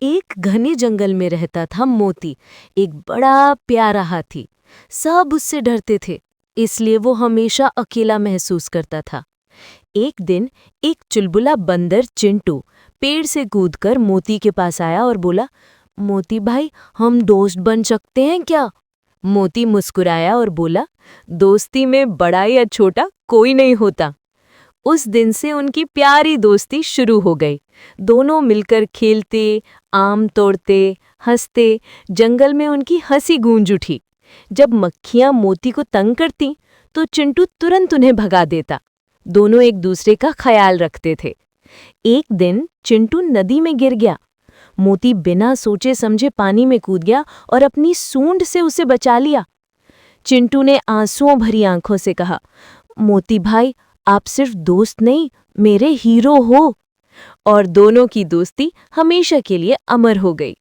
एक घने जंगल में रहता था मोती, एक बड़ा प्यारा हाथी। सब उससे डरते थे, इसलिए वो हमेशा अकेला महसूस करता था। एक दिन एक चुलबुला बंदर चिंटू पेड़ से कूदकर मोती के पास आया और बोला, मोती भाई, हम दोस्त बन सकते हैं क्या? मोती मुस्कुराया और बोला, दोस्ती में बड़ा या छोटा कोई नहीं होता। उस दिन से उनकी प्यारी दोस्ती शुरू हो गई। दोनों मिलकर खेलते, आम तोड़ते, हंसते। जंगल में उनकी हंसी गूंज उठी। जब मक्खियां मोती को तंग करती तो चिंटू तुरंत उन्हें भगा देता। दोनों एक दूसरे का ख्याल रखते थे। एक दिन चिंटू नदी में गिर गया। मोती बिना सोचे समझे पानी में कूद गया और अपनी सूंड से उसे बचा लिया। चिंटू ने आंसुओं भरी आंखों से कहा, मोती भाई, आप सिर्फ दोस्त नहीं, मेरे हीरो हो। और दोनों की दोस्ती हमेशा के लिए अमर हो गई।